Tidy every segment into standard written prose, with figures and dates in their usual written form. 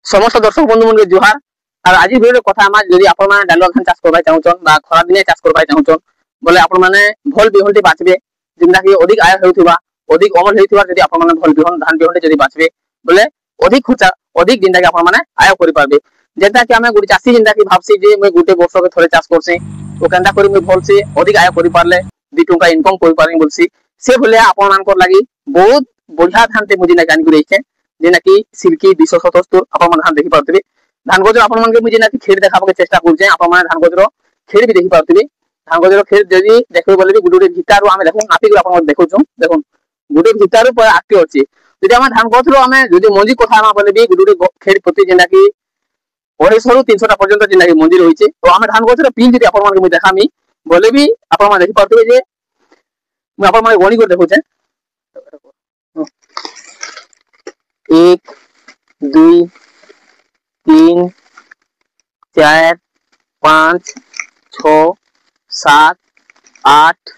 समस्त दर्शक बंधु मन के जुहार। और आज वीडियो कथा आम जदि आपण माने डालुआ धान चाष करबा चाहउछन बा खरा दिने चाष करबा चाहउछन बोले आपण माने भल बिहनटी बाचबे जिंदा कि अधिक आय हेउथिबा अधिक अमल हेउथिबा जदि आपण माने भल बिहन धान बिहनटी जदि बाचबे बोले अधिक खर्चा अधिक जिंदा कि आपण माने आय करि पारबे। जेता कि हमें गुडी चासी जिंदा कि भाबसी जे मैं गुटे वर्ष के थोड़े चाष करसे तो केनता करी मैं भल से अधिक आय करि पारले 2 टका इनकम करि पारनी बोलसी से बोले आपण मानकर लागि बहुत बढ़िया धान ते मुझे जानि गुडी छै जेना कि सिल्की 277 आपण मन धान देखि पारतबे। धान गजर आपण मन के मुझे ना कि खेड़ देखाबे के चेष्टा करजे आपण मन धान गजर खेड़ भी देखि पारतबे। धान गजर खेड़ जदि देखबे बोले भी गुडुरे भितारो हमें देखो नापी आपण मन देखौ छु देखो गुडे भितारो पर आके अछि जदि हम धान गजर हमें जदि मंजी कथा ना बोले भी गुडुरे खेड़ प्रति जेना कि 250 रु 300 टा पर्यंत जेना कि मंजी रहिছে तो हमें धान गजर पिन जदि आपण मन के देखामी बोले भी आपण मन देखि पारतबे जे मैं आपण मन गणी कर देखौ छै 1 2 3 4 5 6 7 8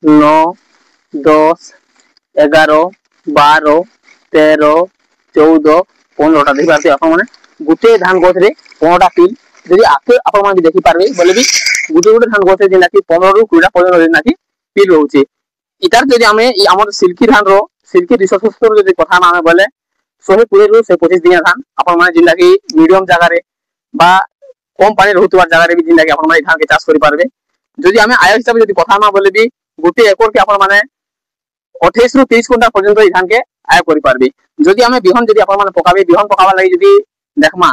9 10 11 12 13 14 15टा देखि पारते आपण माने गुटे धान गछ रे 15टा पिल जदि आके आपण माने देखि पारबे बोले भी गुटे गुटे धान गछ रे जेना कि 15 रु 20टा पर्यंत जेना कि पिल रहउचे। इतार जदि हमें ई हमर सिल्की धान रो सिल्की 277 जदि कथा ना हमें बोले 120 रु 125 दिन धान आपण माने जिंदा कि मीडियम जगह रे बा कम पानी रहउतवा जगह रे भी जिंदा कि आपण माने धान के चाष करि पारबे। जदि हमें आय हिसाब जदि कथा ना बोले भी गुटे एकड़ के आपण माने 28 रु 30 कुंटल पर्यंत ई धान के आय करि पारबे। जदि हमें बिहन जदि आपण माने पकाबे बिहन पकावा लागि जदि देखमा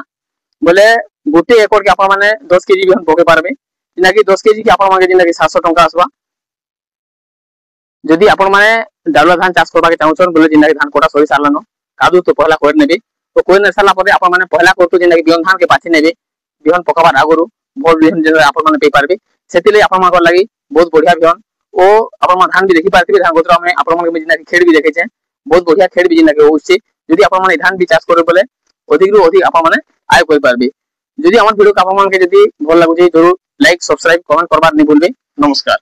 बोले गुटे एकड़ के आपण माने 10 केजी बिहन पके पारबे जिंदा कि 10 केजी के आपण माने जिंदा कि 700 टका आसबा। जदि आपण माने डालुआ धान चाष करबा के चाहउछन बोले जिंदा कि धान कोटा सही सारलानो कादू तो पहला कोर नेबे तो कोर ने साला परे आपण माने पहला कोर तो जिंदा कि बिहन धान के पाछे नेबे बिहन पकाबार आगरु भल बिहन जे आपण माने पे पारबे सेतिले आपण मानकर लागि बहुत बढ़िया बिहन ओ आपण मान धान भी देखि पारथिबे। धान गोत्र में आपण मान के जिंदा कि खेड़ भी देखे छै बहुत बढ़िया खेड़ भी जिंदा कि होउछि जदि आपण माने धान भी चाष करे बोले अधिक रु अधिक आपण माने आय करि पारबे। जदि हमर वीडियो का आपण मान के जदि भल लागु छै जरूर लाइक सब्सक्राइब कमेंट करबार नै भूलबे। नमस्कार।